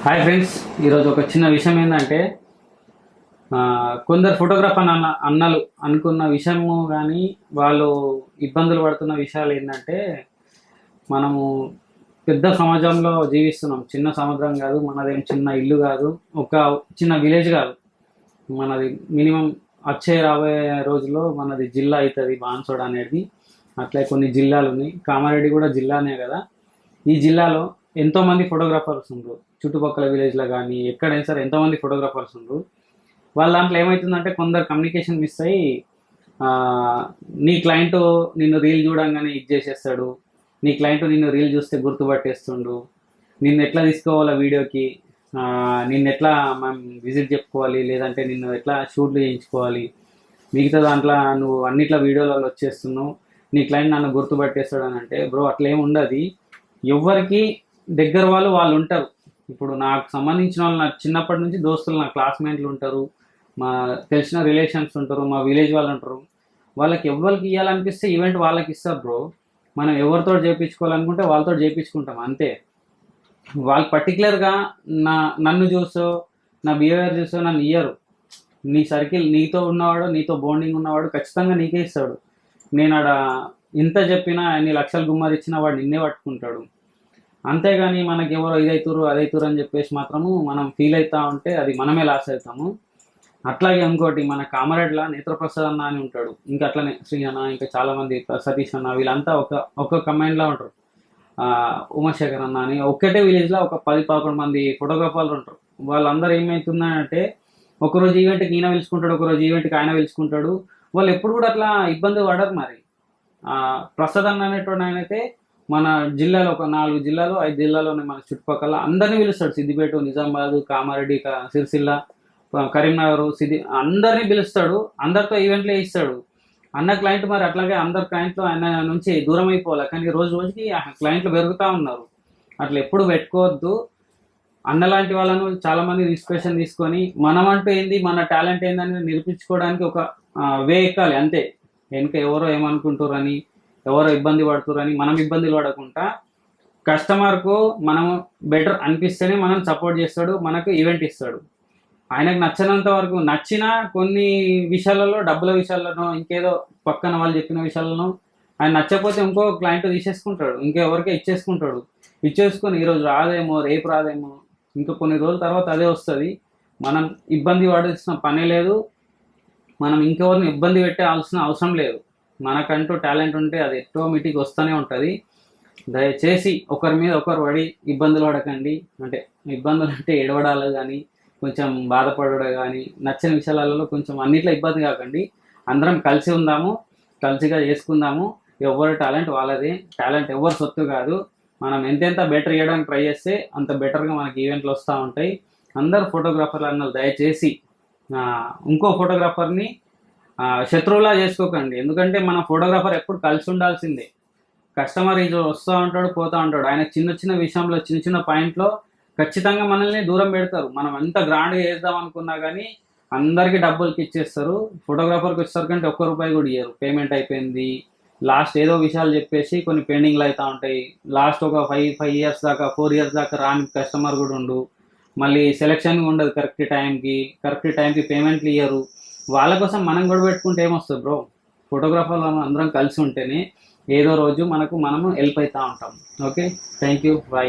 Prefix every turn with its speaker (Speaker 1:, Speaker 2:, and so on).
Speaker 1: Hi friends, ఈరోజు ఒక చిన్న విషయం ఏంటంటే కొందరు ఫోటోగ్రాఫర్ అన్నలు అనుకున్న విషయము కానీ వాళ్ళు ఇబ్బందులు పడుతున్న విషయాలు ఏంటంటే, మనము పెద్ద సమాజంలో జీవిస్తున్నాం. చిన్న సముద్రం కాదు మనదేం, చిన్న ఇల్లు కాదు, ఒక చిన్న విలేజ్ కాదు మనది. మినిమం వచ్చే రాబోయే రోజుల్లో మనది జిల్లా అవుతుంది బాన్సోడ అనేది. అట్లే కొన్ని జిల్లాలు ఉన్నాయి, కామారెడ్డి కూడా జిల్లానే కదా. ఈ జిల్లాలో ఎంతోమంది ఫోటోగ్రాఫర్స్ ఉండరు, చుట్టుపక్కల విలేజ్లో కానీ ఎక్కడైనా సరే ఎంతోమంది ఫోటోగ్రాఫర్స్ ఉండరు. వాళ్ళ దాంట్లో ఏమవుతుందంటే కొందరు కమ్యూనికేషన్ మిస్ అయ్యి నీ క్లయింట్ నిన్ను రీల్ చూడంగానే ఇది చేసేస్తాడు, నీ క్లయింట్ నిన్ను రీల్ చూస్తే గుర్తుపట్టేస్తుండు, నిన్ను ఎట్లా తీసుకోవాలా వీడియోకి, నిన్ను ఎట్లా మనం విజిట్ చెప్పుకోవాలి, లేదంటే నిన్ను ఎట్లా షూట్లు చేయించుకోవాలి, మిగతా దాంట్లో నువ్వు అన్నిట్లా వీడియోలలో వచ్చేస్తున్నావు, నీ క్లయింట్ నన్ను గుర్తుపట్టేస్తాడు అని అంటే, బ్రో అట్లా ఏమి ఉండదు. ఎవరికి దగ్గర వాళ్ళు ఉంటారు. ఇప్పుడు నాకు సంబంధించిన వాళ్ళు, నాకు చిన్నప్పటి నుంచి దోస్తులు, నా క్లాస్మేట్లు ఉంటారు, మా తెలిసిన రిలేషన్స్ ఉంటారు, మా విలేజ్ వాళ్ళు ఉంటారు. వాళ్ళకి ఎవరికి ఇవ్వాలనిపిస్తే ఈవెంట్ వాళ్ళకి ఇస్తారు బ్రో. మనం ఎవరితో చేయించుకోవాలనుకుంటే వాళ్ళతో చేయించుకుంటాం అంతే. వాళ్ళు పర్టికులర్గా నన్ను చూసో నా బిహేవియర్ చూసో నన్ను ఇయ్యరు. నీ సర్కిల్, నీతో ఉన్నవాడు, నీతో బాండింగ్ ఉన్నవాడు ఖచ్చితంగా నీకే ఇస్తాడు. నేను ఆడ ఇంత చెప్పినా, ఎన్ని లక్షలు గుమ్మరిచ్చినా వాడు నిన్నే పట్టుకుంటాడు. అంతేగాని మనకి ఎవరో ఇదైతురు అదైతురు అని చెప్పేసి మాత్రము మనం ఫీల్ అవుతా ఉంటే అది మనమే లాస్ అవుతాము. అట్లాగే ఇంకోటి, మన కామారెడ్డిలో నేత్రప్రసాద్ అన్న అని ఉంటాడు, ఇంకా అట్లనే శ్రీ అన్న, ఇంకా చాలామంది సతీష్ అన్న, వీళ్ళంతా ఒక కమాండ్లో ఉంటారు. ఉమాశేఖర్ అన్న అని ఒక్కటే విలేజ్లో ఒక 10-11 మంది ఫోటోగ్రాఫర్లు ఉంటారు. వాళ్ళందరూ ఏమవుతుందంటే, ఒకరోజు ఈవెంట్కి ఈయన పిలుచుకుంటాడు, ఒకరోజు ఈవెంట్కి ఆయన పిలుచుకుంటాడు. వాళ్ళు ఎప్పుడు కూడా అట్లా ఇబ్బంది పడరు. మరి ప్రసాద్ అన్న అనేటువంటి ఆయన అయితే మన జిల్లాలో ఒక 4 జిల్లాలు 5 జిల్లాలోనే మన చుట్టుపక్కల అందరినీ పిలుస్తాడు. సిద్దిపేట, నిజామాబాద్, కామారెడ్డి, సిరిసిల్ల, కరీంనగర్, అందరినీ పిలుస్తాడు. అందరితో ఈవెంట్లే ఇస్తాడు అన్న క్లయింట్. మరి అట్లాగే అందరు క్లయింట్లు ఆయన నుంచి దూరం అయిపోవాలి, కానీ రోజు రోజుకి క్లయింట్లు పెరుగుతూ ఉన్నారు. అట్లా ఎప్పుడు పెట్టుకోవద్దు. అన్నలాంటి వాళ్ళను చాలామంది ఇన్స్పిరేషన్ తీసుకొని మనమంటూ ఏంది, మన టాలెంట్ ఏందని నిరూపించుకోవడానికి ఒక వే ఎక్కాలి అంతే. వెనుక ఎవరో ఏమనుకుంటారని, ఎవరో ఇబ్బంది పడుతురని మనం ఇబ్బందులు పడకుండా, కస్టమర్కు మనం బెటర్ అనిపిస్తేనే మనం సపోర్ట్ చేస్తాడు, మనకు ఈవెంట్ ఇస్తాడు. ఆయనకు నచ్చినంత వరకు, నచ్చిన కొన్ని విషయాలలో, డబ్బుల విషయాలను, ఇంకేదో పక్కన వాళ్ళు చెప్పిన విషయాలను ఆయన నచ్చకపోతే ఇంకో క్లయింట్ తీసేసుకుంటాడు, ఇంకెవరికే ఇచ్చేసుకొని ఈరోజు రాదేమో, రేపు రాదేమో, ఇంకా కొన్ని రోజుల తర్వాత అదే వస్తుంది. మనం ఇబ్బంది పడాల్సిన పనే లేదు, మనం ఇంకెవరిని ఇబ్బంది పెట్టాల్సిన అవసరం లేదు. మనకంటూ టాలెంట్ ఉంటే అది ఆటోమేటిక్ వస్తూనే ఉంటుంది. దయచేసి ఒకరి మీద ఒకరు పడి ఇబ్బందులు పడకండి. అంటే ఇబ్బందులు అంటే ఏడవడాలు కానీ, కొంచెం బాధపడడం కానీ, నచ్చిన విషయాలలో కొంచెం అన్నిట్లో ఇబ్బంది కాకండి. అందరం కలిసి ఉందాము, కలిసిగా చేసుకుందాము. ఎవరి టాలెంట్ వాళ్ళది, టాలెంట్ ఎవరు సొత్తు కాదు. మనం ఎంతెంత బెటర్ చేయడానికి ట్రై చేస్తే అంత బెటర్గా మనకి ఈవెంట్లు వస్తూ ఉంటాయి. అందరు ఫోటోగ్రాఫర్లు అన్నది దయచేసి ఇంకో ఫోటోగ్రాఫర్ని శత్రువులా చేసుకోకండి. ఎందుకంటే మన ఫోటోగ్రాఫర్ ఎప్పుడు కలిసి ఉండాల్సిందే. కస్టమర్ ఇది వస్తూ ఉంటాడు, పోతూ ఉంటాడు. ఆయన చిన్న చిన్న విషయంలో, చిన్న చిన్న పాయింట్లో ఖచ్చితంగా మనల్ని దూరం పెడతారు. మనం ఎంత గ్రాండ్గా చేద్దాం అనుకున్నా కానీ అందరికీ డబ్బులకి ఇచ్చేస్తారు. ఫోటోగ్రాఫర్కి వచ్చేసరికంటే ₹1 కూడా ఇయ్యరు. పేమెంట్ అయిపోయింది, లాస్ట్ ఏదో విషయాలు చెప్పేసి కొన్ని పెండింగ్లు అవుతూ ఉంటాయి. లాస్ట్ ఒక 5 ఇయర్స్ దాకా, 4 ఇయర్స్ దాకా రాని కస్టమర్ కూడా ఉండు. మళ్ళీ సెలెక్షన్ ఉండదు కరెక్ట్ టైంకి పేమెంట్లు ఇయ్యరు. వాళ్ళ కోసం మనం కూడా పెట్టుకుంటే ఏమొస్తుంది బ్రో? ఫోటోగ్రాఫర్లు అందరం కలిసి ఉంటేనే ఏదో రోజు మనము హెల్ప్ అవుతూ ఉంటాం. Okay, thank you, bye.